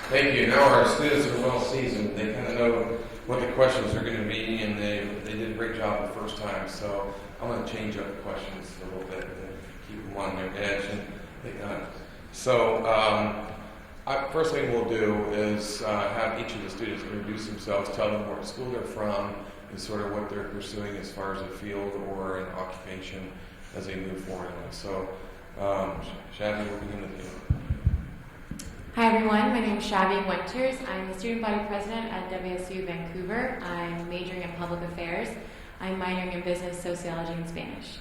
Thank you. Now our students are well seasoned. They kind of know what the questions are going to be, and they did a great job the first time. So I'm going to change up the questions a little bit and keep them on their edge. First thing we'll do is have each of the students introduce themselves, tell them what school they're from, and sort of what they're pursuing as far as a field or an occupation as they move forward. So, Shavey, we'll begin with you. Hi everyone, my name is Shavey Williams. I'm the student body president at WSUV Vancouver. I'm majoring in public affairs. I'm minoring in business, sociology, and Spanish.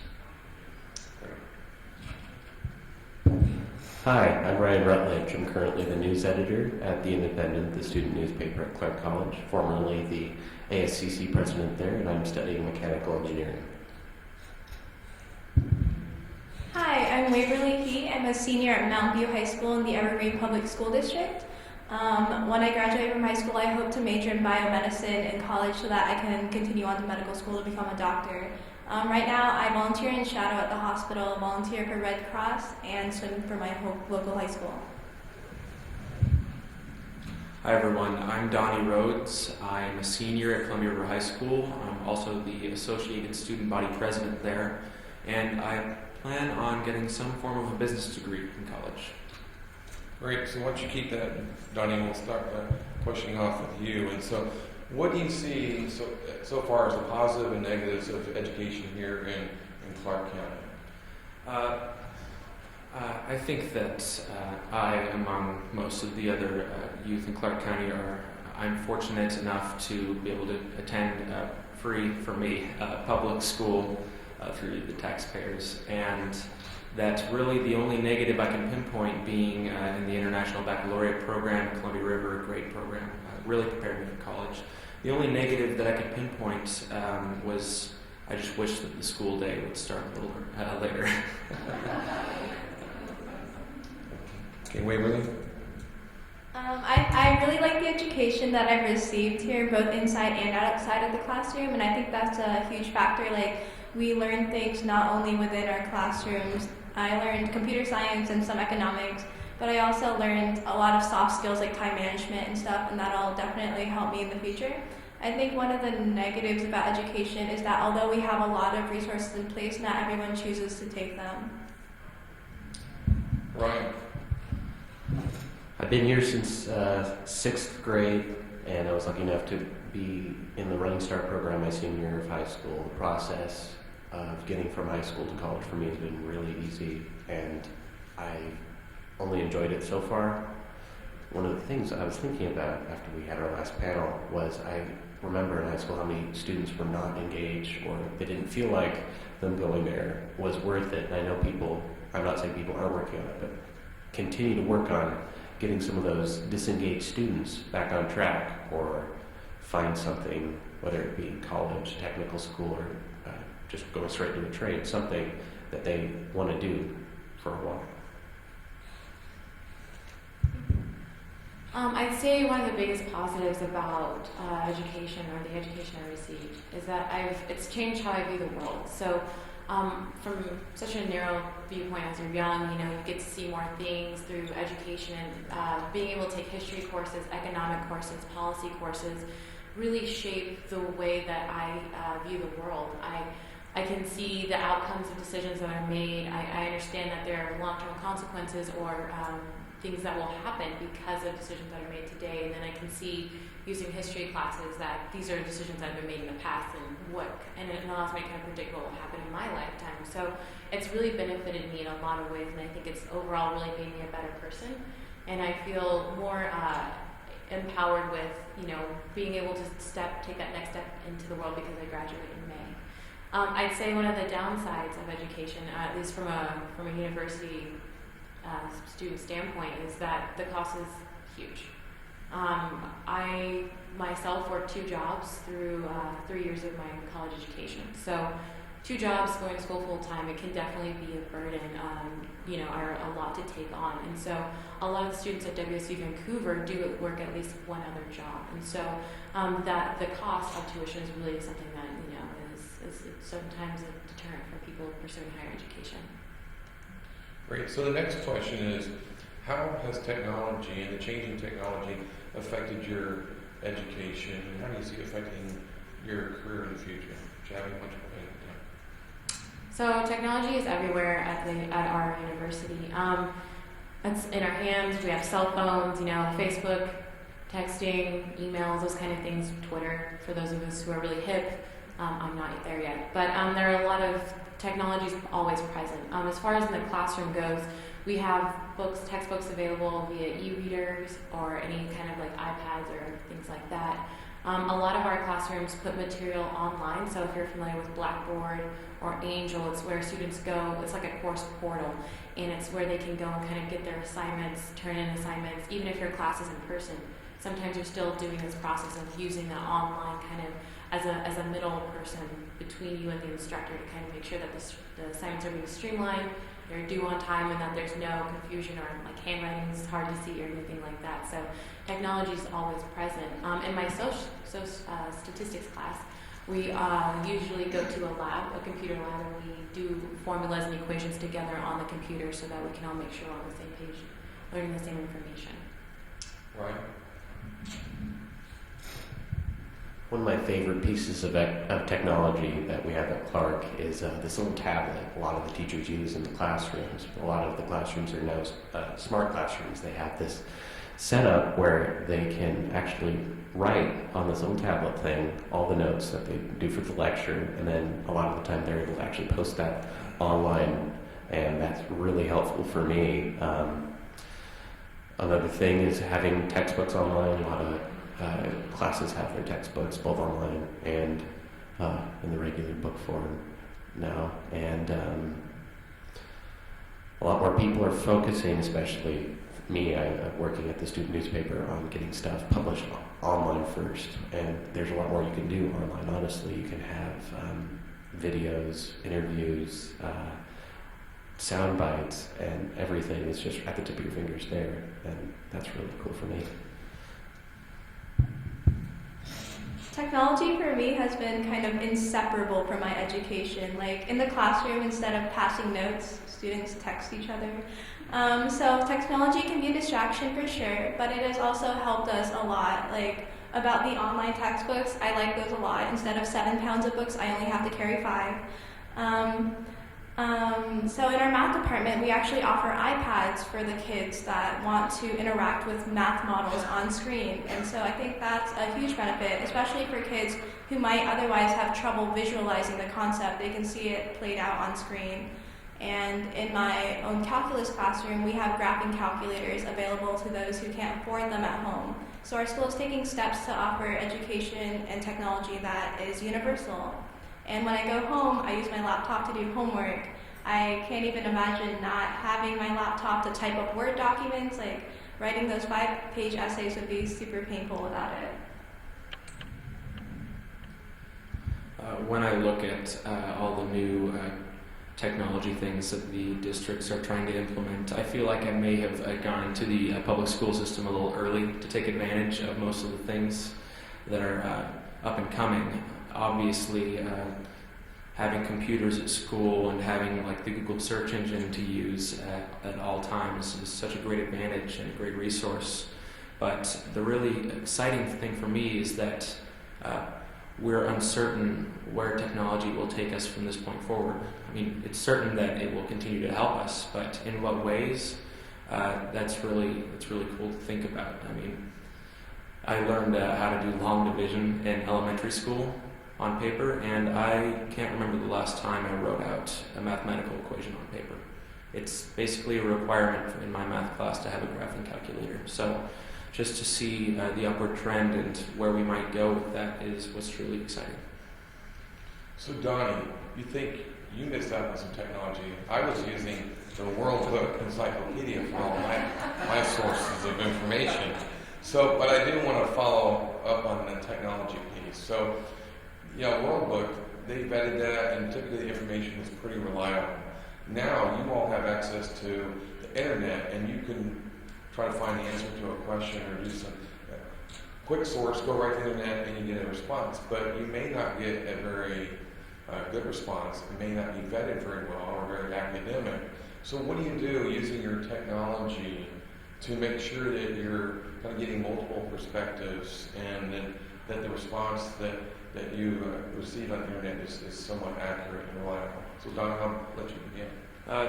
Hi, I'm Ryan Rutledge. I'm currently the news editor at The Independent, the student newspaper at Clark College, formerly the ASCC president there, and I'm studying mechanical engineering. Hi, I'm Waverley. I'm a senior at Mountain View High School in the Evergreen Public School District. When I graduate from high school, I hope to major in biomedicine in college so that I can continue on to medical school to become a doctor. Right now, I volunteer in shadow at the hospital, volunteer for Red Cross, and swim for my local high school. Hi everyone, I'm Donnie Rhoads. I'm a senior at Columbia River High School. I'm also the Associated Student Body President there, and I plan on getting some form of a business degree in college. Great. So once you keep that, Donnie, we'll start questioning off with you. And so, what do you see so far as the positive and negatives of education here in Clark County? I think that I, among most of the other youth in Clark County, I'm fortunate enough to be able to attend free for me public school through the taxpayers, and that's really the only negative I can pinpoint being in the International Baccalaureate program at Columbia River, a great program, really prepared me for college. The only negative that I could pinpoint was I just wish that the school day would start a little later. Okay, Waverley? I really like the education that I've received here, both inside and outside of the classroom, and I think that's a huge factor. Like, we learn things not only within our classrooms. I learned computer science and some economics, but I also learned a lot of soft skills like time management and stuff, and that'll definitely help me in the future. I think one of the negatives about education is that although we have a lot of resources in place, not everyone chooses to take them. Ryan? I've been here since 6th grade, and I was lucky enough to be in the Running Start program my senior year of high school. The process of getting from high school to college for me has been really easy, and I only enjoyed it so far. One of the things I was thinking about after we had our last panel was I remember in high school how many students were not engaged, or they didn't feel like them going there was worth it. And I know people, I'm not saying people aren't working on it, but continue to work on getting some of those disengaged students back on track, or find something, whether it be college, technical school, or just going straight to a trade, something that they want to do for a while. I'd say one of the biggest positives about education, or the education I received, is that it's changed how I view the world. So from such a narrow viewpoint as you're young, you get to see more things through education, and being able to take history courses, economic courses, policy courses, really shape the way that I view the world. I can see the outcomes of decisions that are made. I understand that there are long-term consequences or things that will happen because of decisions that are made today, and then I can see using history classes that these are decisions that have been made in the past, and it allows me to kind of predict what will happen in my lifetime. So it's really benefited me in a lot of ways, and I think it's overall really made me a better person, and I feel more empowered with being able to take that next step into the world because I graduate in May. I'd say one of the downsides of education, at least from a university student standpoint, is that the cost is huge. I myself worked 2 jobs through 3 years of my college education. So 2 jobs, going to school full time, it can definitely be a burden, are a lot to take on. And so a lot of the students at WSU Vancouver do work at least one other job. And so that the cost of tuition is really something that, is sometimes a deterrent for people pursuing higher education. Great. So the next question is, how has technology and the changing technology affected your education, and how do you see it affecting your career in the future? Shavey, why don't you go ahead and So technology is everywhere at our university. It's in our hands. We have cell phones, Facebook, texting, emails, those kind of things, Twitter, for those of us who are really hip. I'm not there yet. But there are a lot of technologies always present. As far as in the classroom goes, we have textbooks available via e-readers or any kind of like iPads or things like that. A lot of our classrooms put material online, so if you're familiar with Blackboard or Angel, it's where students go, it's like a course portal, and it's where they can go and kind of get their assignments, turn in assignments, even if your class is in person. Sometimes you're still doing this process of using that online kind of as a middle person between you and the instructor to kind of make sure that the assignments are being streamlined, they're due on time, and that there's no confusion or like handwriting is hard to see or anything like that. So technology is always present. In my statistics class, we usually go to a computer lab, and we do formulas and equations together on the computer so that we can all make sure we're on the same page, learning the same information. Right? One of my favorite pieces of technology that we have at Clark is this little tablet a lot of the teachers use in the classrooms. A lot of the classrooms are now smart classrooms. They have this setup where they can actually write on this little tablet thing all the notes that they do for the lecture, and then a lot of the time they're able to actually post that online, and that's really helpful for me. Another thing is having textbooks online. A lot of classes have their textbooks both online and in the regular book form now, and a lot more people are focusing, especially me, I'm working at the student newspaper, on getting stuff published online first, and there's a lot more you can do online. Honestly, you can have videos, interviews, sound bites, and everything is just at the tip of your fingers there, and that's really cool for me. Technology for me has been kind of inseparable from my education. Like in the classroom, instead of passing notes, students text each other. So technology can be a distraction for sure, but it has also helped us a lot. Like about the online textbooks, I like those a lot. Instead of 7 pounds of books, I only have to carry 5. So in our math department, we actually offer iPads for the kids that want to interact with math models on screen. And so I think that's a huge benefit, especially for kids who might otherwise have trouble visualizing the concept. They can see it played out on screen. And in my own calculus classroom, we have graphing calculators available to those who can't afford them at home. So our school is taking steps to offer education and technology that is universal. And when I go home, I use my laptop to do homework. I can't even imagine not having my laptop to type up Word documents. Like writing those 5-page essays would be super painful without it. When I look at all the new technology things that the districts are trying to implement, I feel like I may have gone into the public school system a little early to take advantage of most of the things that are up and coming. Obviously, having computers at school and having like the Google search engine to use at all times is such a great advantage and a great resource. But the really exciting thing for me is that we're uncertain where technology will take us from this point forward. I mean, it's certain that it will continue to help us, but in what ways? That's really cool to think about. I mean, I learned how to do long division in elementary school on paper, and I can't remember the last time I wrote out a mathematical equation on paper. It's basically a requirement in my math class to have a graphing calculator. So just to see the upward trend and where we might go with that is what's truly exciting. So Donnie, you think you missed out on some technology? I was using the World Book Encyclopedia for all my sources of information. So, but I do want to follow up on the technology piece. So, World Book, they vetted that, and typically the information is pretty reliable. Now you all have access to the internet, and you can try to find the answer to a question or do some quick source, go right to the internet, and you get a response. But you may not get a very good response. It may not be vetted very well or very academic. So what do you do using your technology to make sure that you're kind of getting multiple perspectives and that the response that you receive on the internet is somewhat accurate and reliable. So Don, I'll let you begin.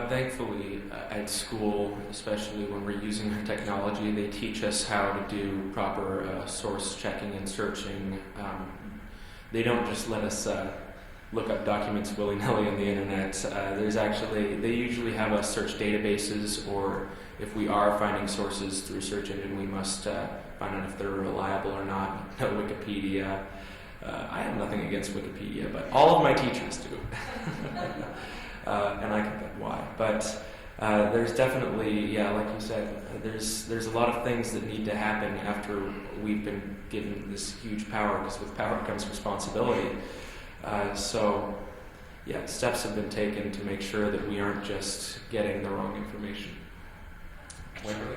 Thankfully, at school, especially when we're using our technology, they teach us how to do proper source checking and searching. They don't just let us look up documents willy-nilly on the internet. They usually have us search databases, or if we are finding sources through search engine, we must find out if they're reliable or not. No Wikipedia. I have nothing against Wikipedia, but all of my teachers do. And I can get why. But there's definitely, like you said, there's a lot of things that need to happen after we've been given this huge power, because with power comes responsibility. Steps have been taken to make sure that we aren't just getting the wrong information. Waverley?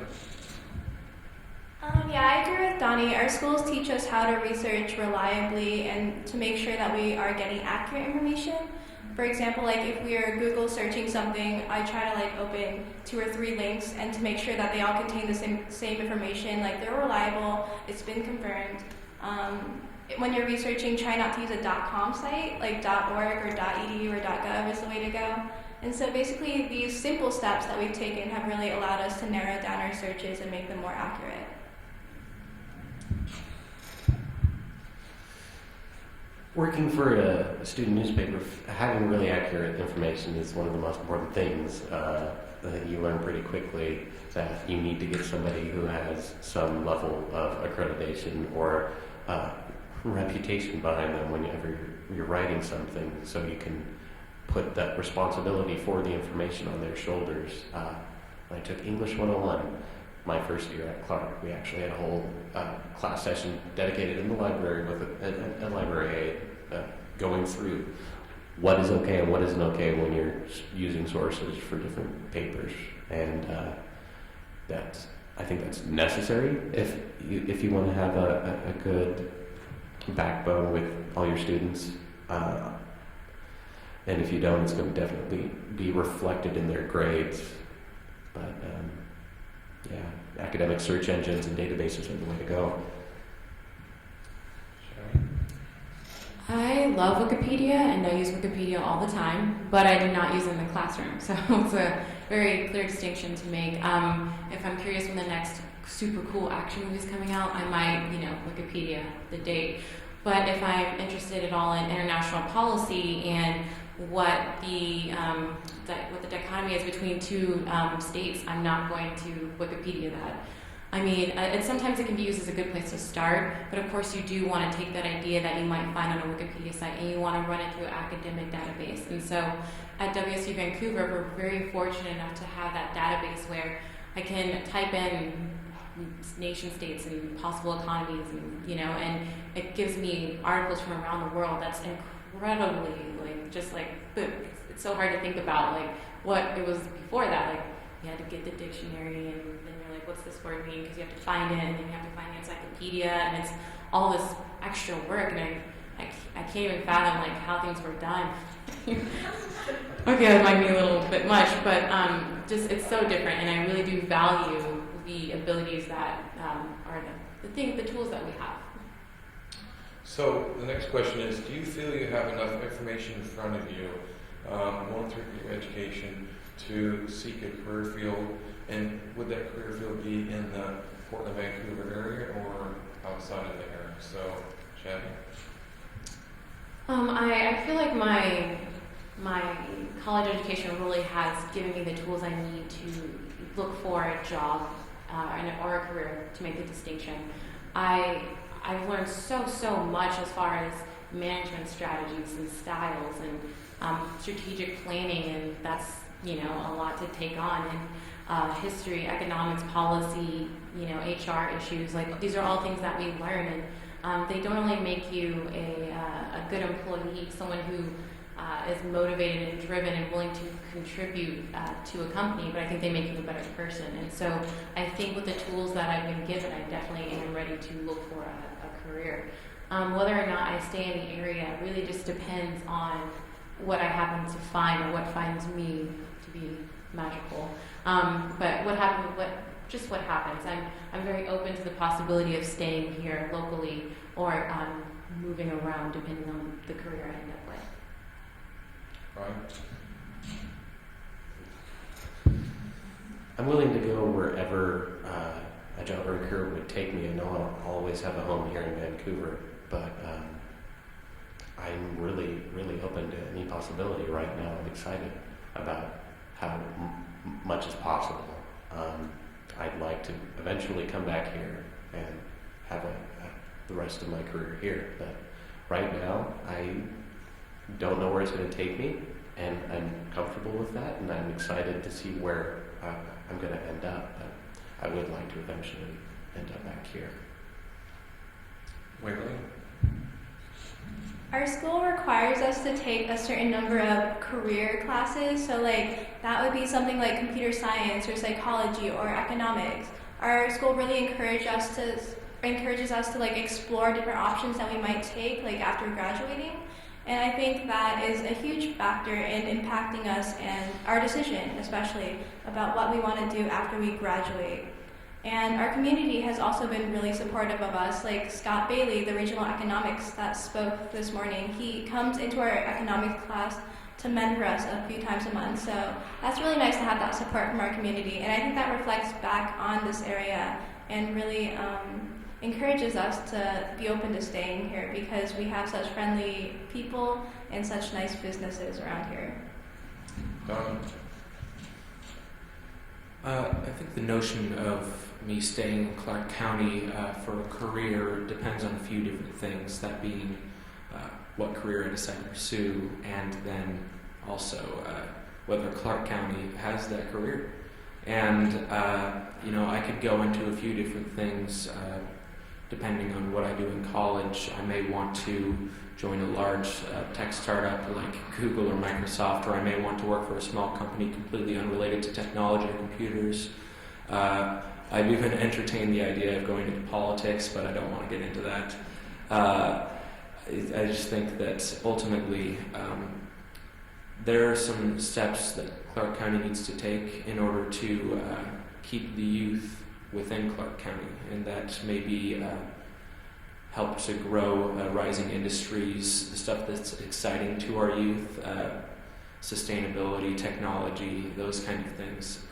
I agree with Donnie. Our schools teach us how to research reliably and to make sure that we are getting accurate information. For example, if we are Google searching something, I try to open 2 or 3 links and to make sure that they all contain the same information, they're reliable, it's been confirmed. When you're researching, try not to use a .com site, .org or .edu or .gov is the way to go. And so basically these simple steps that we've taken have really allowed us to narrow down our searches and make them more accurate. Working for a student newspaper, having really accurate information is one of the most important things that you learn pretty quickly, that you need to get somebody who has some level of accreditation or reputation behind them whenever you're writing something, so you can put that responsibility for the information on their shoulders. When I took English 101 my first year at Clark, we actually had a whole class session dedicated in the library with a library aide going through what is okay and what isn't okay when you're using sources for different papers. And I think that's necessary if you want to have a good backbone with all your students. And if you don't, it's going to definitely be reflected in their grades. But academic search engines and databases are the way to go. I love Wikipedia and I use Wikipedia all the time, but I do not use it in the classroom. So it's a very clear distinction to make. If I'm curious when the next super cool action movie is coming out, I might, Wikipedia the date. But if I'm interested at all in international policy and what the dichotomy is between 2 states, I'm not going to Wikipedia that. Sometimes it can be used as a good place to start, but of course you do want to take that idea that you might find on a Wikipedia site and you want to run it through an academic database. And so at WSUV Vancouver, we're very fortunate enough to have that database where I can type in nation states and possible economies, and it gives me articles from around the world. That's incredibly it's so hard to think about what it was before that. You had to get the dictionary, and then you're like, what's this word mean? Because you have to find it, and then you have to find the encyclopedia, and it's all this extra work, and I can't even fathom how things were done. Okay, that might be a little bit much, but it's so different, and I really do value the abilities that are the tools that we have. So the next question is, do you feel you have enough information in front of you, going through your education, to seek a career field? And would that career field be in the Portland, Vancouver area or outside of the area? So, Shavey? I feel like my college education really has given me the tools I need to look for a job or a career to make the distinction. I've learned so much as far as management strategies and styles and strategic planning, and that's a lot to take on, and history, economics, policy, HR issues. These are all things that we learn, and they don't only make you a good employee, someone who is motivated and driven and willing to contribute to a company, but I think they make you a better person. And so I think with the tools that I've been given, I definitely am ready to look for a career. Whether or not I stay in the area really just depends on what I happen to find or what finds me to be magical. But what just what happens. I'm very open to the possibility of staying here locally or moving around depending on the career I end up with. Right? I'm willing to go wherever a job or career would take me. I know I'll always have a home here in Vancouver, but I'm really, really open to any possibility right now. I'm excited about how much is possible. I'd like to eventually come back here and have the rest of my career here, but right now I don't know where it's going to take me, and I'm comfortable with that, and I'm excited to see where I'm going to end up, but I would like to eventually end up back here. Waverley? Our school requires us to take a certain number of career classes, so like that would be something like computer science or psychology or economics. Our school really encourages us to like explore different options that we might take like after graduating, and I think that is a huge factor in impacting us and our decision, especially about what we want to do after we graduate. And our community has also been really supportive of us, like Scott Bailey, the regional economics that spoke this morning. He comes into our economics class to mentor us a few times a month, so that's really nice to have that support from our community, and I think that reflects back on this area and really encourages us to be open to staying here because we have such friendly people and such nice businesses around here. Donnie? I think the notion of me staying in Clark County for a career depends on a few different things, that being what career I decide to pursue, and then also whether Clark County has that career. And, I could go into a few different things depending on what I do in college. I may want to join a large tech startup like Google or Microsoft, or I may want to work for a small company completely unrelated to technology or computers. I've even entertained the idea of going into politics, but I don't want to get into that. I just think that ultimately there are some steps that Clark County needs to take in order to keep the youth within Clark County, and that maybe help to grow rising industries, the stuff that's exciting to our youth, sustainability, technology, those kind of things.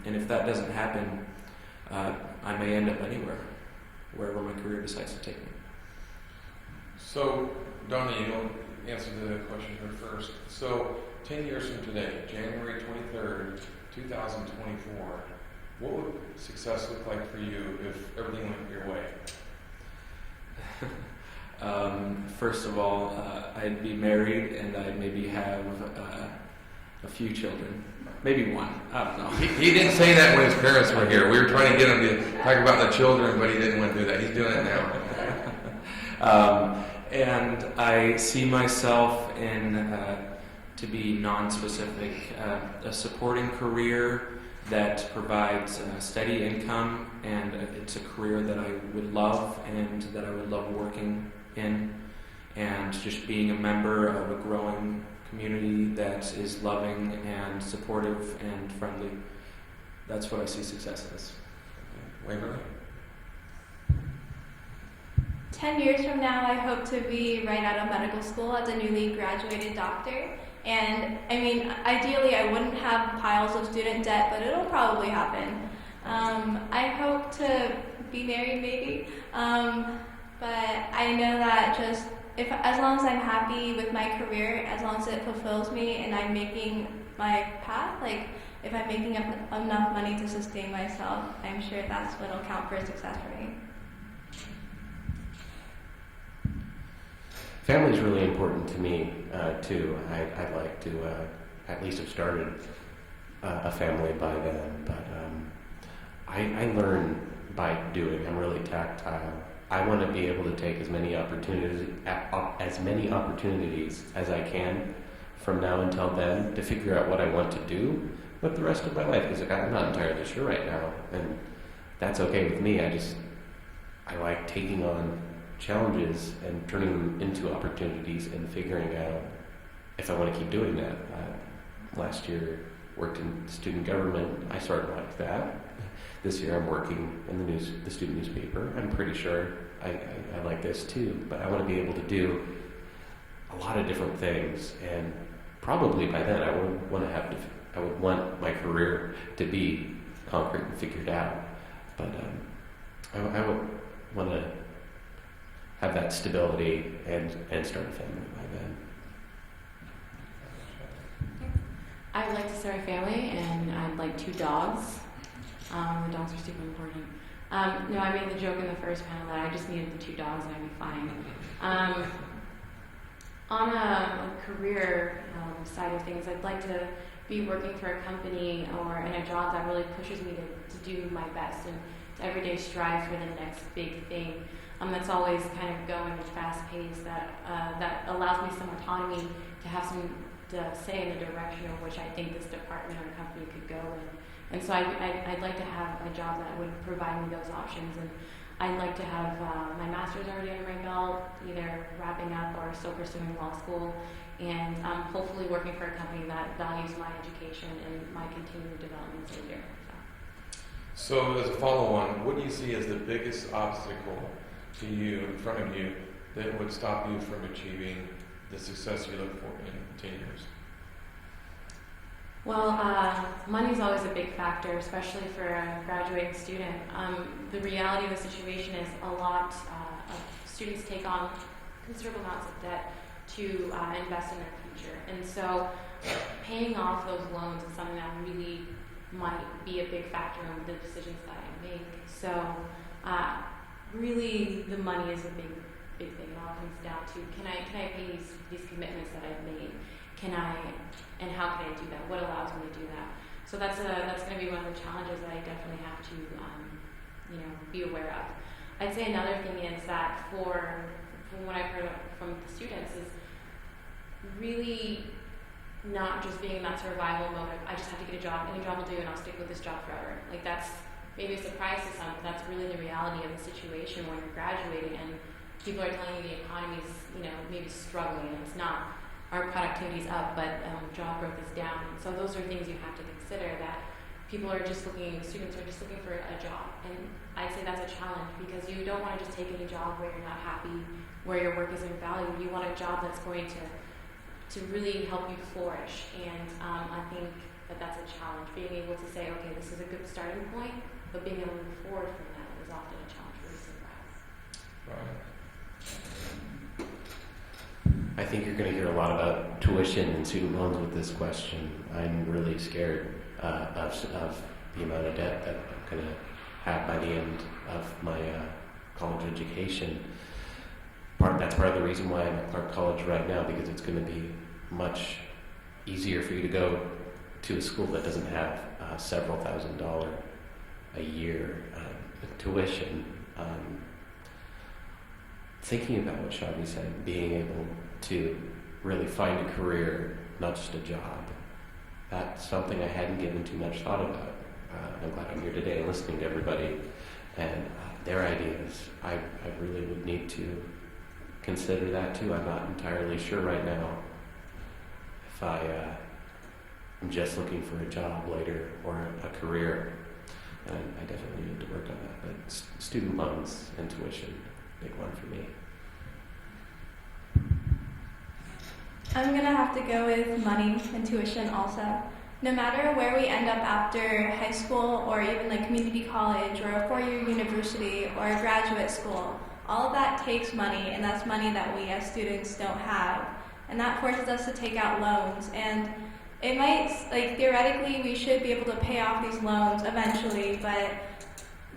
And if that doesn't happen, I may end up anywhere, wherever my career decides to take me. So, Donnie, you'll answer the question here first. So, 10 years from today, January 23rd, 2024, what would success look like for you if everything went your way? First of all, I'd be married and I'd maybe have a few children. Maybe one. I don't know. He didn't say that when his parents were here. We were trying to get him to talk about the children, but he didn't want to do that. He's doing it now. And I see myself in, to be non-specific, a supporting career that provides steady income, and it's a career that I would love and that I would love working in, and just being a member of a growing community that is loving and supportive and friendly. That's what I see success as. Waverley? 10 years from now, I hope to be right out of medical school as a newly graduated doctor. And I mean, ideally, I wouldn't have piles of student debt, but it'll probably happen. I hope to be married, maybe. But I know that just as long as I'm happy with my career, as long as it fulfills me, and I'm making my path, like if I'm making enough money to sustain myself, I'm sure that's what'll count for success for me. Family is really important to me, too. I'd like to at least have started a family by then, but I learn by doing. I'm really tactile. I want to be able to take as many opportunities as I can from now until then to figure out what I want to do with the rest of my life, because I'm not entirely sure right now, and that's okay with me. I like taking on challenges and turning them into opportunities and figuring out if I want to keep doing that. Last year, worked in student government. I sort of liked that. This year I'm working in the student newspaper. I'm pretty sure I like this too, but I want to be able to do a lot of different things, and probably by then I would want my career to be concrete and figured out. But I would want to have that stability and start a family by then. I would like to start a family, and I'd like 2 dogs. The dogs are super important. No, I made the joke in the first panel that I just needed the 2 dogs and I'd be fine. On a career side of things, I'd like to be working for a company or in a job that really pushes me to do my best and to every day strive for the next big thing. That's always kind of going at fast pace, that allows me some autonomy to have some say in the direction of which I think this department or company could go in. And so I'd like to have a job that would provide me those options. And I'd like to have my master's already under my belt, either wrapping up or still pursuing law school, and hopefully working for a company that values my education and my continued development as a leader. So as a follow-on, what do you see as the biggest obstacle to you, in front of you, that would stop you from achieving the success you look for in 10 years? Well, money is always a big factor, especially for a graduating student. The reality of the situation is a lot of students take on considerable amounts of debt to invest in their future. And so paying off those loans is something that really might be a big factor in the decisions that I make. So really the money is a big thing. It all comes down to, can I pay these commitments that I've made? And how can I do that? What allows me to do that? So that's going to be one of the challenges that I definitely have to be aware of. I'd say another thing is that from what I've heard from the students is really not just being in that survival mode of, I just have to get a job, any job will do, and I'll stick with this job forever. Like, that's maybe a surprise to some, but that's really the reality of the situation when you're graduating and people are telling you the economy's, maybe struggling, and it's not. Our productivity's up, but job growth is down. And so those are things you have to consider, that students are just looking for a job. And I'd say that's a challenge, because you don't want to just take any job where you're not happy, where your work isn't valued. You want a job that's going to really help you flourish. And I think that's a challenge, being able to say, okay, this is a good starting point, but being able to move forward from that is often a challenge for the surprise. Right. I think you're going to hear a lot about tuition and student loans with this question. I'm really scared of the amount of debt that I'm going to have by the end of my college education. That's part of the reason why I'm at Clark College right now, because it's going to be much easier for you to go to a school that doesn't have several $1,000s a year tuition. Thinking about what Shavey said, being able to really find a career, not just a job, that's something I hadn't given too much thought about. I'm glad I'm here today listening to everybody and their ideas. I really would need to consider that too. I'm not entirely sure right now if I'm just looking for a job later or a career. And I definitely need to work on that. But student loans and tuition, big one for me. I'm going to have to go with money and tuition also. No matter where we end up after high school or even like community college or a 4-year university or a graduate school, all of that takes money, and that's money that we as students don't have. And that forces us to take out loans. And it might, theoretically, we should be able to pay off these loans eventually, but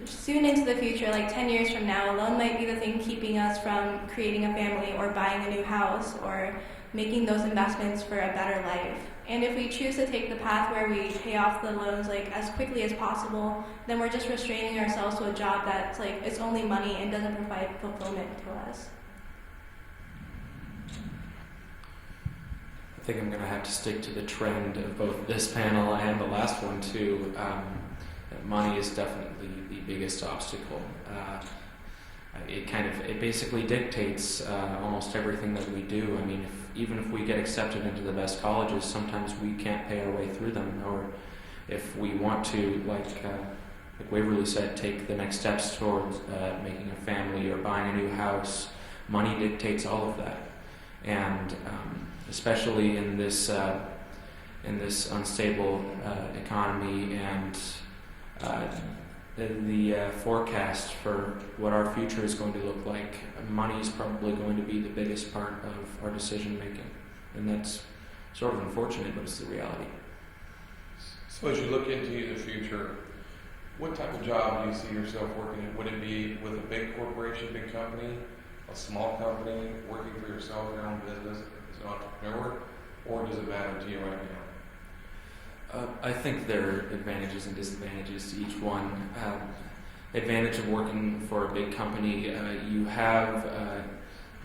soon into the future, like 10 years from now, a loan might be the thing keeping us from creating a family or buying a new house or making those investments for a better life. And if we choose to take the path where we pay off the loans as quickly as possible, then we're just restraining ourselves to a job that's it's only money and doesn't provide fulfillment to us. I think I'm going to have to stick to the trend of both this panel and the last one too. Money is definitely the biggest obstacle. It basically dictates almost everything that we do. I mean, even if we get accepted into the best colleges, sometimes we can't pay our way through them. Or if we want to, like Waverley said, take the next steps towards making a family or buying a new house. Money dictates all of that, and especially in this unstable economy and the forecast for what our future is going to look like, money is probably going to be the biggest part of our decision making, and that's sort of unfortunate, but it's the reality. So as you look into the future, what type of job do you see yourself working in? Would it be with a big corporation, big company, a small company, working for yourself, your own business as an entrepreneur, or does it matter to you right now? I think there are advantages and disadvantages to each one. Advantage of working for a big company, you have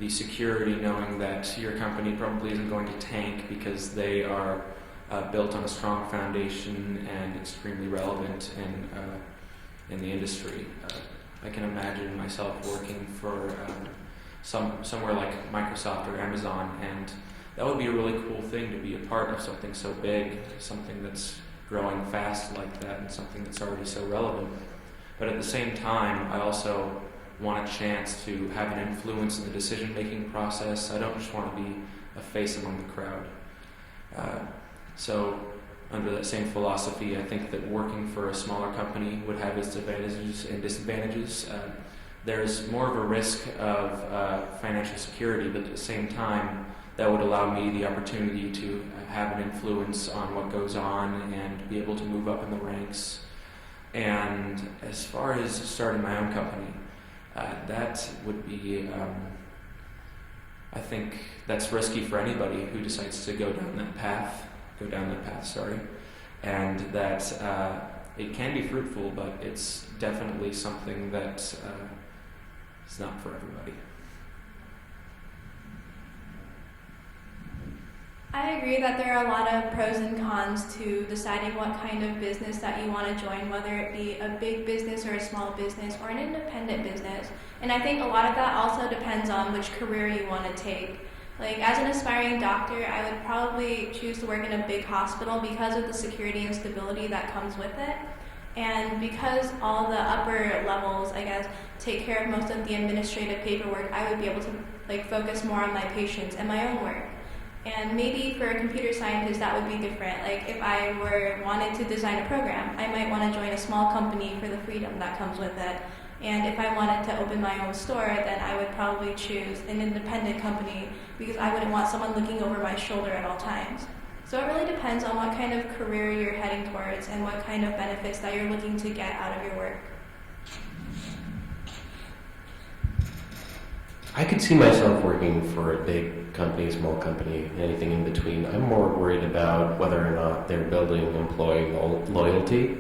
the security knowing that your company probably isn't going to tank because they are built on a strong foundation and extremely relevant in the industry. I can imagine myself working for somewhere like Microsoft or Amazon, and that would be a really cool thing to be a part of something so big, something that's growing fast like that, and something that's already so relevant. But at the same time, I also want a chance to have an influence in the decision-making process. I don't just want to be a face among the crowd. So under that same philosophy, I think that working for a smaller company would have its advantages and disadvantages. There's more of a risk of financial security, but at the same time, that would allow me the opportunity to have an influence on what goes on and be able to move up in the ranks. And as far as starting my own company, that would be, I think that's risky for anybody who decides to go down that path, and that it can be fruitful, but it's definitely something that is not for everybody. I agree that there are a lot of pros and cons to deciding what kind of business that you want to join, whether it be a big business or a small business or an independent business. And I think a lot of that also depends on which career you want to take. Like, as an aspiring doctor, I would probably choose to work in a big hospital because of the security and stability that comes with it. And because all the upper levels, I guess, take care of most of the administrative paperwork, I would be able to focus more on my patients and my own work. And maybe for a computer scientist, that would be different. Like, if I wanted to design a program, I might want to join a small company for the freedom that comes with it. And if I wanted to open my own store, then I would probably choose an independent company because I wouldn't want someone looking over my shoulder at all times. So it really depends on what kind of career you're heading towards and what kind of benefits that you're looking to get out of your work. I could see myself working for a big company, small company, anything in between. I'm more worried about whether or not they're building employee loyalty.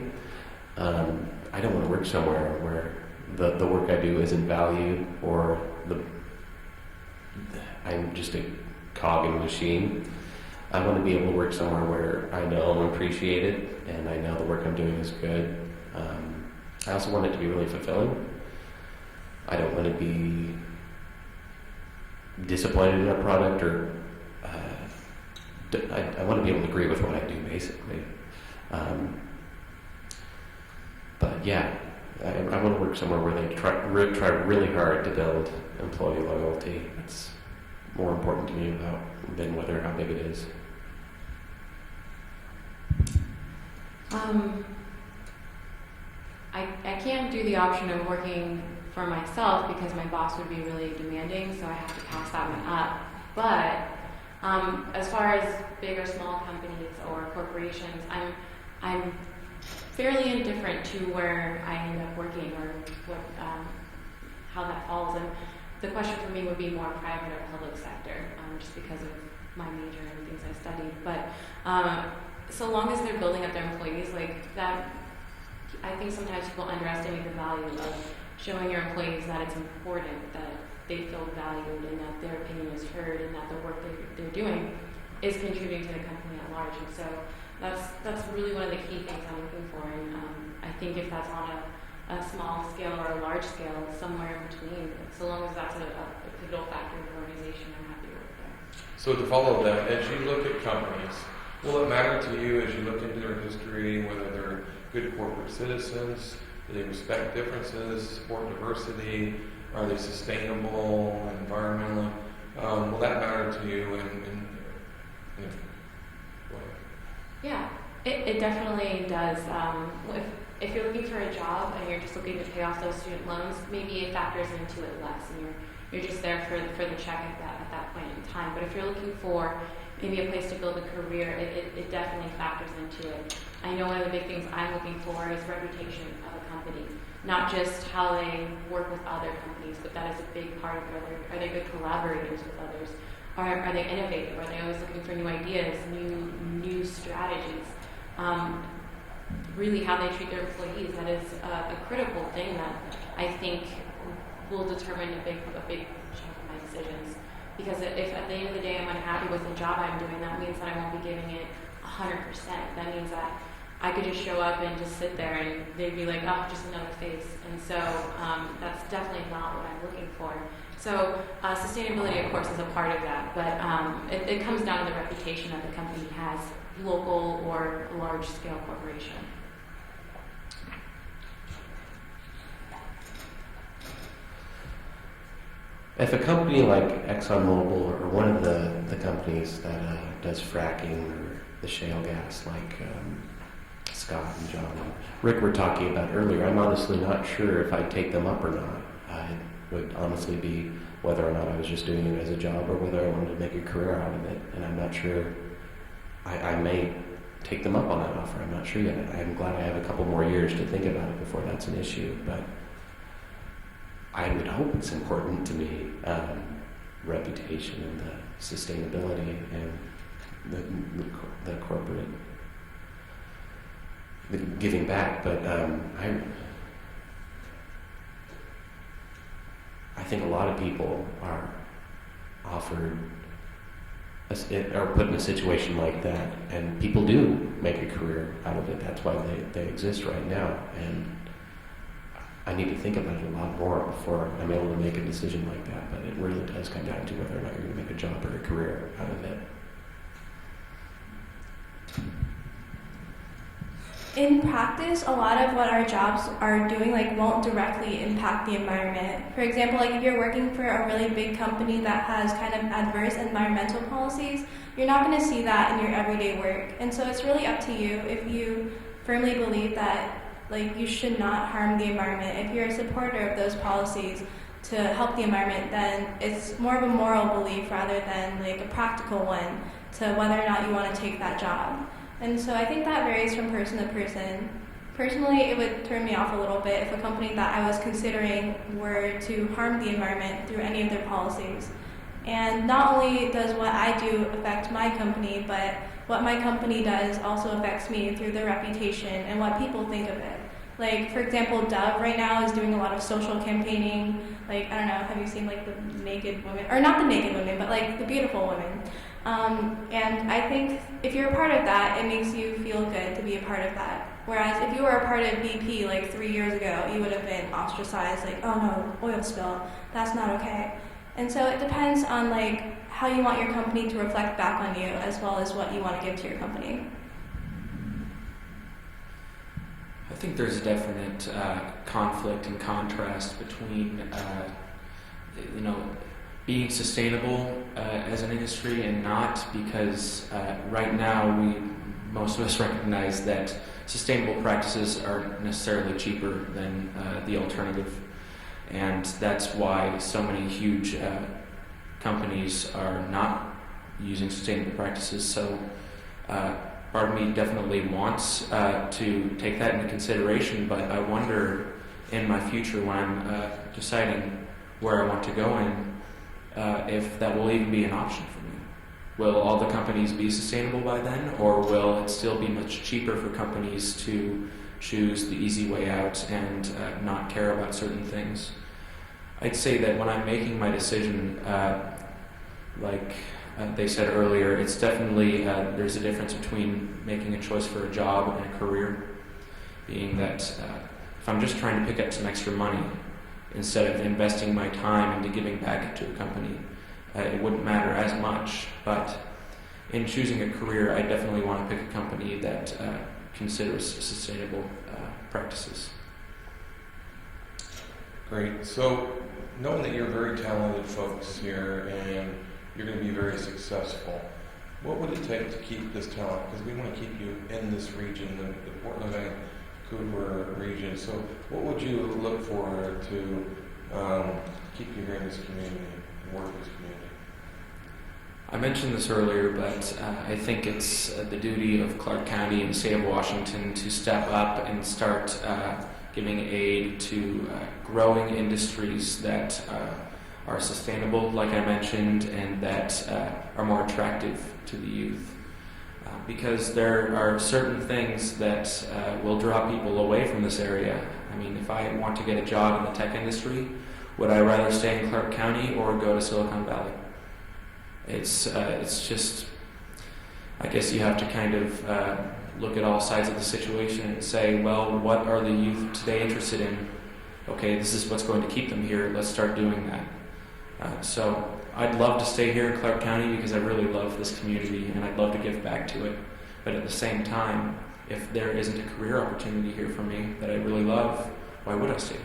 I don't want to work somewhere where the work I do isn't valued, or I'm just a cog in a machine. I want to be able to work somewhere where I know I'm appreciated and I know the work I'm doing is good. I also want it to be really fulfilling. I don't want to be disappointed in a product, or I want to be able to agree with what I do, basically. But yeah, I want to work somewhere where they try really hard to build employee loyalty. It's more important to me than how big it is. I can't do the option of working for myself because my boss would be really demanding, so I have to pass that one up. But as far as big or small companies or corporations, I'm fairly indifferent to where I end up working or how that falls. And the question for me would be more private or public sector, just because of my major and things I studied. But so long as they're building up their employees like that, I think sometimes people underestimate the value of showing your employees that it's important, that they feel valued and that their opinion is heard and that the work they're doing is contributing to the company at large. And so that's really one of the key things I'm looking for. And I think if that's on a small scale or a large scale, somewhere in between, so long as that's a pivotal factor in the organization, I'm happy to work there. So to follow that, as you look at companies, will it matter to you as you look into their history, whether they're good corporate citizens, Do they respect differences, support diversity? Are they sustainable, environmentally? Will that matter to you? Yeah, it definitely does. If you're looking for a job and you're just looking to pay off those student loans, maybe it factors into it less, and you're just there for the check at that point in time. But if you're looking for maybe a place to build a career, it definitely factors into it. I know one of the big things I'm looking for is reputation of a company, not just how they work with other companies, but that is a big part of it. Are they good collaborators with others? Are they innovative? Are they always looking for new ideas, new strategies? Really how they treat their employees, that is a critical thing that I think will determine a big chunk of my decisions. Because if at the end of the day I'm unhappy with the job I'm doing, that means that I won't be giving it 100%. That means that I could just show up and just sit there and they'd be like, oh, just another face. And so that's definitely not what I'm looking for. So sustainability, of course, is a part of that, but it comes down to the reputation that the company has, local or large-scale corporation. If a company like ExxonMobil or one of the companies that does fracking or the shale gas, like Scott and John and Rick were talking about earlier, I'm honestly not sure if I'd take them up or not. It would honestly be whether or not I was just doing it as a job or whether I wanted to make a career out of it. And I'm not sure. I may take them up on that offer. I'm not sure yet. I'm glad I have a couple more years to think about it before that's an issue. But I would hope it's important to me, reputation and the sustainability and the corporate, the giving back. But I think a lot of people are offered or put in a situation like that, and people do make a career out of it. That's why they exist right now. And I need to think about it a lot more before I'm able to make a decision like that. But it really does come down to whether or not you're going to make a job or a career out of it. In practice, a lot of what our jobs are doing won't directly impact the environment. For example, if you're working for a really big company that has kind of adverse environmental policies, you're not going to see that in your everyday work. And so it's really up to you if you firmly believe that you should not harm the environment. If you're a supporter of those policies to help the environment, then it's more of a moral belief rather than a practical one to whether or not you want to take that job. And so I think that varies from person to person. Personally, it would turn me off a little bit if a company that I was considering were to harm the environment through any of their policies. And not only does what I do affect my company, but what my company does also affects me through their reputation and what people think of it. For example, Dove right now is doing a lot of social campaigning. I don't know, have you seen the naked women? Or not the naked women, but the beautiful women. And I think if you're a part of that, it makes you feel good to be a part of that. Whereas if you were a part of BP 3 years ago, you would have been ostracized, oh no, oil spill, that's not okay. And so it depends on how you want your company to reflect back on you as well as what you want to give to your company. I think there's a definite conflict and contrast between, being sustainable as an industry and not, because right now most of us recognize that sustainable practices are necessarily cheaper than the alternative, and that's why so many huge companies are not using sustainable practices. So part of me definitely wants to take that into consideration, but I wonder in my future when I'm deciding where I want to go in, if that will even be an option for me. Will all the companies be sustainable by then, or will it still be much cheaper for companies to choose the easy way out and not care about certain things? I'd say that when I'm making my decision, they said earlier, it's definitely, there's a difference between making a choice for a job and a career, being that if I'm just trying to pick up some extra money, instead of investing my time into giving back to a company, it wouldn't matter as much. But in choosing a career, I definitely want to pick a company that considers sustainable practices. Great. So, knowing that you're very talented folks here and you're going to be very successful, what would it take to keep this talent? Because we want to keep you in this region, the Portland, Vancouver region. So, what would you look for to keep you here in this community and work in this community? I mentioned this earlier, but I think it's the duty of Clark County and the state of Washington to step up and start giving aid to growing industries that are sustainable, like I mentioned, and that are more attractive to the youth. Because there are certain things that will draw people away from this area. I mean, if I want to get a job in the tech industry, would I rather stay in Clark County or go to Silicon Valley? It's just, I guess you have to kind of look at all sides of the situation and say, well, what are the youth today interested in? Okay, this is what's going to keep them here. Let's start doing that. So I'd love to stay here in Clark County because I really love this community and I'd love to give back to it. But at the same time, if there isn't a career opportunity here for me that I really love, why would I stay here?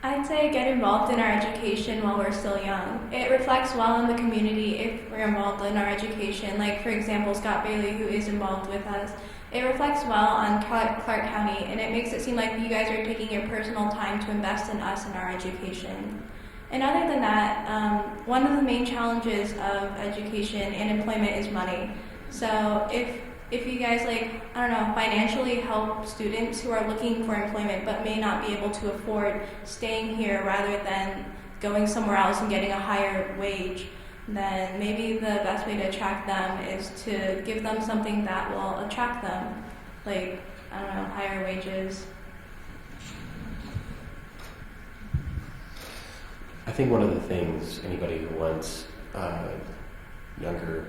I'd say get involved in our education while we're still young. It reflects well on the community if we're involved in our education. Like, for example, Scott Bailey, who is involved with us. It reflects well on Clark County, and it makes it seem like you guys are taking your personal time to invest in us and our education. And other than that, one of the main challenges of education and employment is money. So if you guys, financially help students who are looking for employment but may not be able to afford staying here rather than going somewhere else and getting a higher wage, then maybe the best way to attract them is to give them something that will attract them, higher wages. I think one of the things anybody who wants younger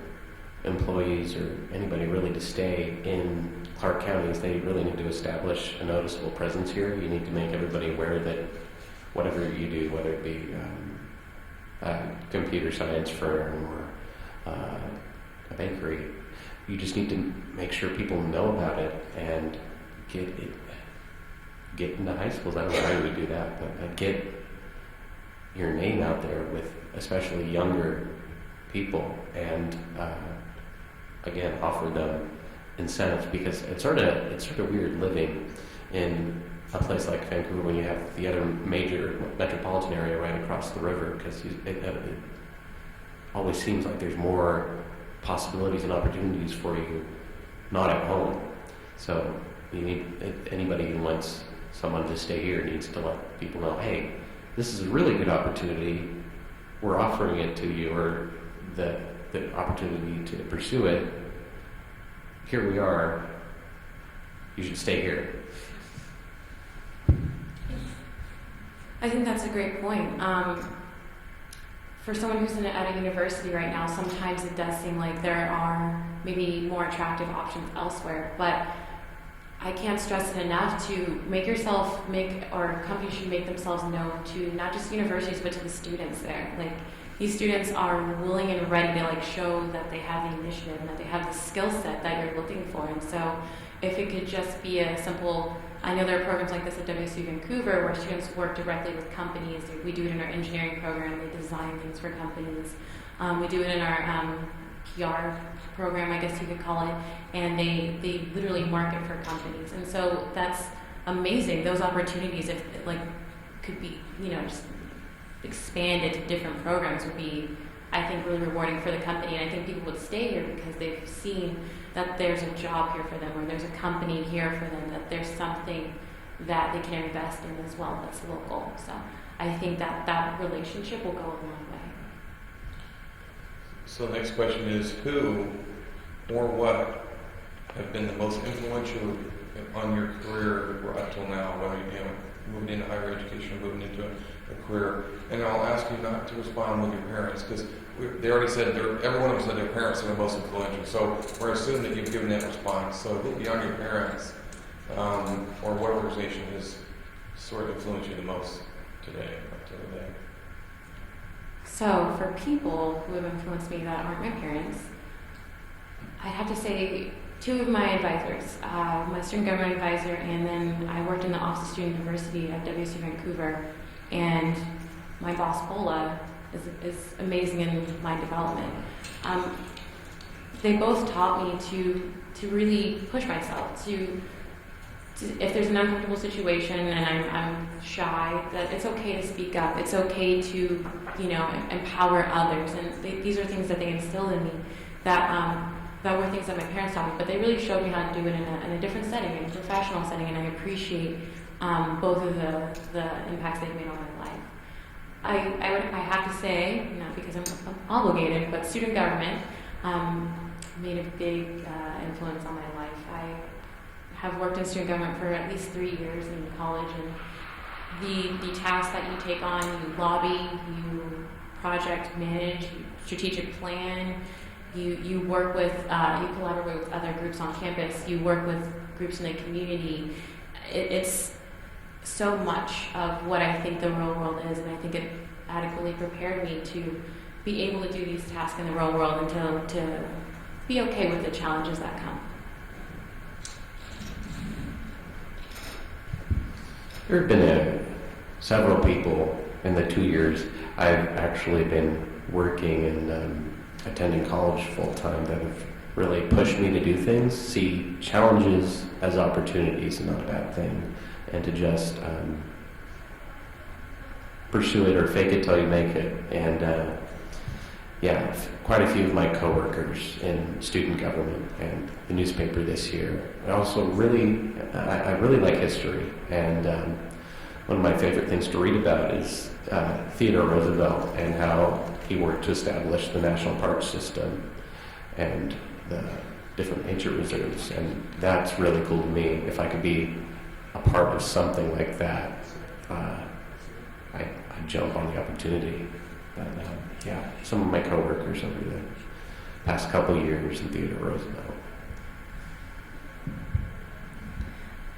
employees or anybody really to stay in Clark County is they really need to establish a noticeable presence here. You need to make everybody aware that whatever you do, whether it be a computer science firm or a bakery, you just need to make sure people know about it and get into high schools. I don't know how you would do that, but get your name out there with especially younger people and again offer them incentives, because it's sort of weird living in a place like Vancouver when you have the other major metropolitan area right across the river, because it always seems like there's more possibilities and opportunities for you not at home. So you need anybody who wants someone to stay here needs to let people know, hey, this is a really good opportunity. We're offering it to you, or the opportunity to pursue it. Here we are. You should stay here. I think that's a great point. For someone who's at a university right now, sometimes it does seem like there are maybe more attractive options elsewhere, but I can't stress it enough to or companies should make themselves known to not just universities, but to the students there. These students are willing and ready to show that they have the initiative and that they have the skill set that you're looking for. And so if it could just be a simple, I know there are programs like this at WSUV Vancouver where students work directly with companies. We do it in our engineering program. They design things for companies. We do it in our PR program, I guess you could call it, and they literally market for companies. And so that's amazing. Those opportunities, if could be, just expanded to different programs, would be, I think, really rewarding for the company. And I think people would stay here because they've seen that there's a job here for them, or there's a company here for them, that there's something that they can invest in as well that's local. So I think that relationship will go a long way. So the next question is, who or what have been the most influential on your career up till now, whether moving into higher education or moving into a career? And I'll ask you not to respond with your parents, because they already said, every one of them said their parents are the most influential. So we're assuming that you've given that response. So look beyond your parents, or what organization has sort of influenced you the most today, up to today? So for people who have influenced me that aren't my parents, I have to say two of my advisors, my student government advisor, and then I worked in the Office of Student Diversity at WSUV Vancouver, and my boss, Paula, is amazing in my development. They both taught me to really push myself, to if there's an uncomfortable situation and I'm shy, that it's okay to speak up. It's okay to, empower others. And these are things that they instilled in me that were things that my parents taught me, but they really showed me how to do it in a different setting, in a professional setting, and I appreciate both of the impacts they've made on my life. I have to say, not because I'm obligated, but student government made a big influence on my life. I have worked in student government for at least 3 years in college, and the tasks that you take on, you lobby, you project manage, you strategic plan, you work with, you collaborate with other groups on campus, you work with groups in the community. It's so much of what I think the real world is, and I think it adequately prepared me to be able to do these tasks in the real world and to be okay with the challenges that come. There have been several people in the 2 years I've actually been working and attending college full time that have really pushed me to do things, see challenges as opportunities and not a bad thing, and to just pursue it or fake it till you make it. And quite a few of my coworkers in student government and the newspaper this year. I also I really like history, and one of my favorite things to read about is Theodore Roosevelt and how he worked to establish the national park system and the different nature reserves, and that's really cool to me. If I could be a part of something like that, I'd jump on the opportunity. But some of my coworkers over the past couple years in Theodore Roosevelt.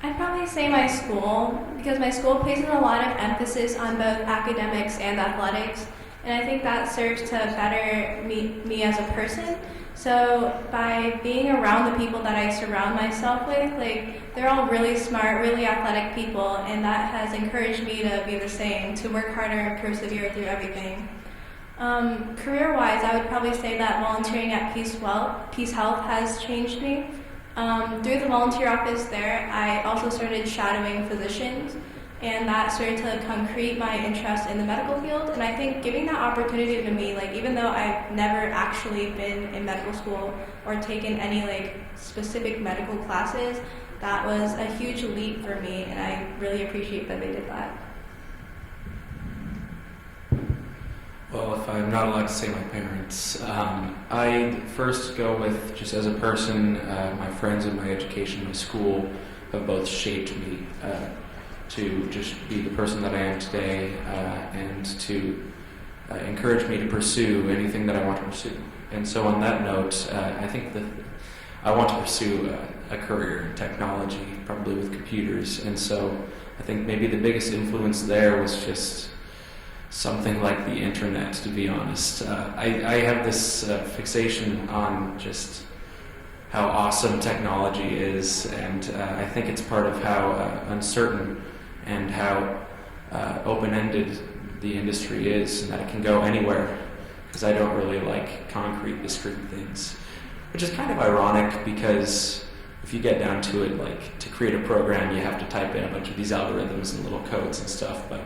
I'd probably say my school, because my school places a lot of emphasis on both academics and athletics, and I think that serves to better me as a person. So by being around the people that I surround myself with, they're all really smart, really athletic people, and that has encouraged me to be the same, to work harder and persevere through everything. Career-wise, I would probably say that volunteering at Peace Health has changed me. Through the volunteer office there, I also started shadowing physicians, and that started to concrete my interest in the medical field. And I think giving that opportunity to me, even though I've never actually been in medical school or taken any specific medical classes, that was a huge leap for me, and I really appreciate that they did that. Well, if I'm not allowed to say my parents, I'd first go with just as a person, my friends and my education, my school have both shaped me to just be the person that I am today and to encourage me to pursue anything that I want to pursue. And so on that note, I think that I want to pursue a career in technology, probably with computers. And so I think maybe the biggest influence there was just something like the internet, to be honest. I have this fixation on just how awesome technology is, and I think it's part of how uncertain and how open-ended the industry is, and that it can go anywhere, because I don't really like concrete, discrete things. Which is kind of ironic, because if you get down to it, to create a program, you have to type in a bunch of these algorithms and little codes and stuff, but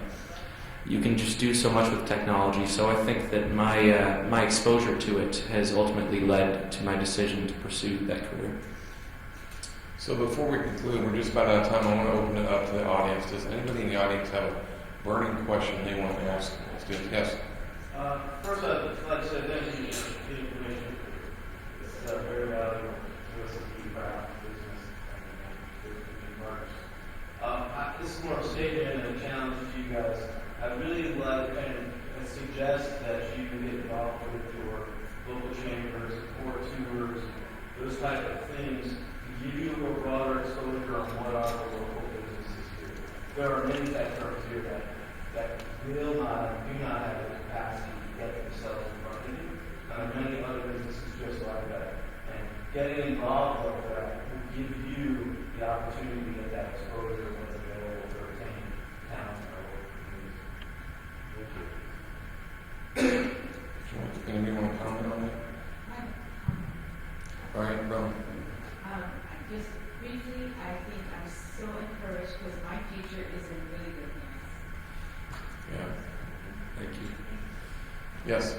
you can just do so much with technology. So I think that my exposure to it has ultimately led to my decision to pursue that career. So before we conclude, we're just about out of time. I want to open it up to the audience. Does anybody in the audience have a burning question they want to ask students? Yes? First, I'd like to say thank you for the information. It's very valuable to us as feedback, business, and partners. This is more of a statement and a challenge to you guys. I'd really like and suggest that you get involved with your local chambers, core tours, those type of things to give you a broader exposure on what are the local businesses do. There are many tech firms here that do not have the capacity to get themselves in front of you. And there are many other businesses just like that. And getting involved with that will give you the opportunity to get that exposure of what's available to retain talent in our local communities. Anybody want to comment on that? All right, Rowan. Just briefly, I think I'm so encouraged because my future is in really good hands. Yeah. Thank you. Yes.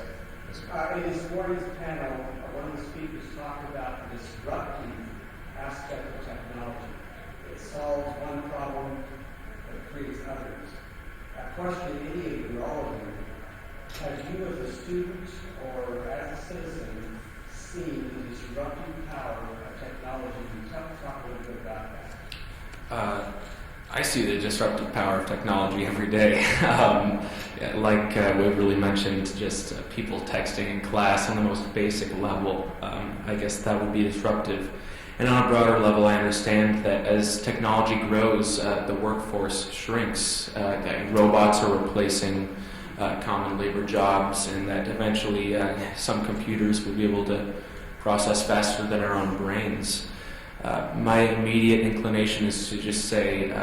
In this morning's panel, one of the speakers talked about the disruptive aspect of technology. It solves one problem, but creates others. I question any of you, all of you, have you as a student or as a citizen seen the disruptive power of technology? Talk a little bit about that. I see the disruptive power of technology every day. Like Waverley mentioned, just people texting in class on the most basic level. I guess that would be disruptive. And on a broader level, I understand that as technology grows, the workforce shrinks. That robots are replacing common labor jobs, and that eventually some computers will be able to process faster than our own brains. My immediate inclination is to just say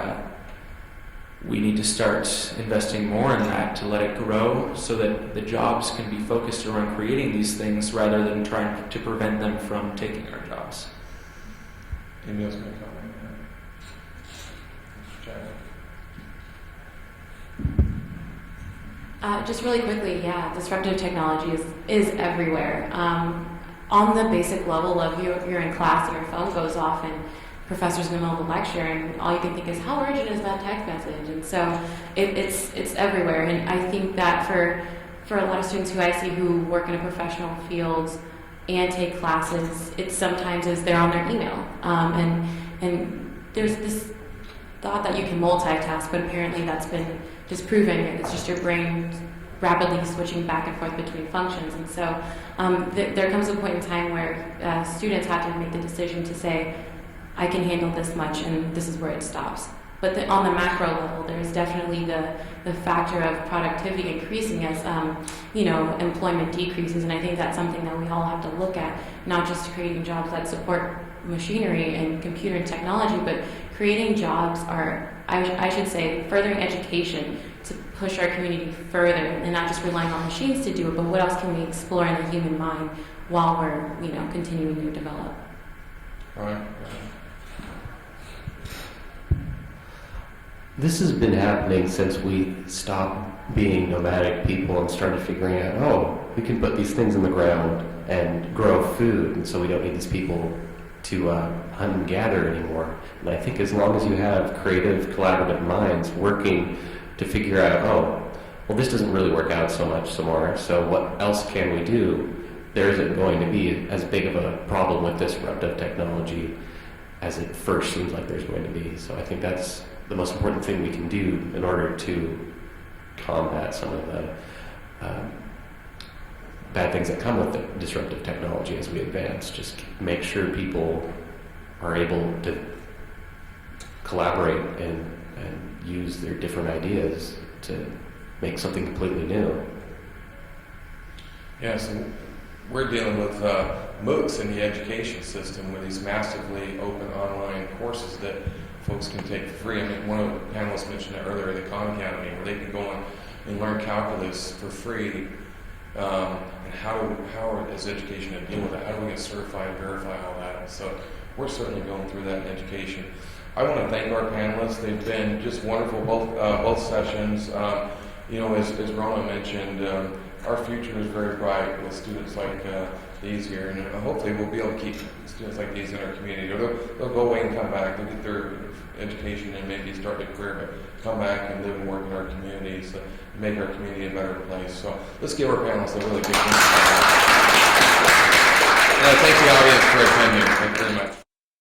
we need to start investing more in that to let it grow so that the jobs can be focused around creating these things rather than trying to prevent them from taking our jobs. Anybody else going to comment on that? Mr. Chadwick? Just really quickly, yeah, disruptive technology is everywhere. On the basic level of you're in class and your phone goes off and professor's in the middle of a lecture and all you can think is, how urgent is that text message? And so it's everywhere. And I think that for a lot of students who I see who work in a professional field and take classes, it sometimes is they're on their email. And there's this thought that you can multitask, but apparently that's been disproven. It's just your brain rapidly switching back and forth between functions. And so there comes a point in time where students have to make the decision to say, I can handle this much and this is where it stops. But on the macro level, there's definitely the factor of productivity increasing as employment decreases. And I think that's something that we all have to look at, not just creating jobs that support machinery and computer and technology, but creating jobs I should say, furthering education to push our community further and not just relying on machines to do it, but what else can we explore in the human mind while we're, continuing to develop. All right. This has been happening since we stopped being nomadic people and started figuring out, we can put these things in the ground and grow food, and so we don't need these people to hunt and gather anymore. And I think as long as you have creative, collaborative minds working to figure out, this doesn't really work out so much somewhere, so what else can we do? There isn't going to be as big of a problem with disruptive technology as it first seems like there's going to be. So I think that's the most important thing we can do in order to combat some of the bad things that come with the disruptive technology as we advance. Just make sure people are able to collaborate and use their different ideas to make something completely new. Yeah, so we're dealing with MOOCs in the education system with these massively open online courses that folks can take for free. I mean, one of the panelists mentioned it earlier, the Khan Academy, where they can go on and learn calculus for free. And how is education going to deal with that? How do we get certified and verify all that? And so we're certainly going through that in education. I want to thank our panelists. They've been just wonderful, both sessions. As Rona mentioned, our future is very bright with students like these here, and hopefully we'll be able to keep students like these in our community. They'll go away and come back. They'll get their education and maybe start a career, but come back and live and work in our communities to make our community a better place. So let's give our panelists a really big hand. And I thank the audience for attending. Thank you very much.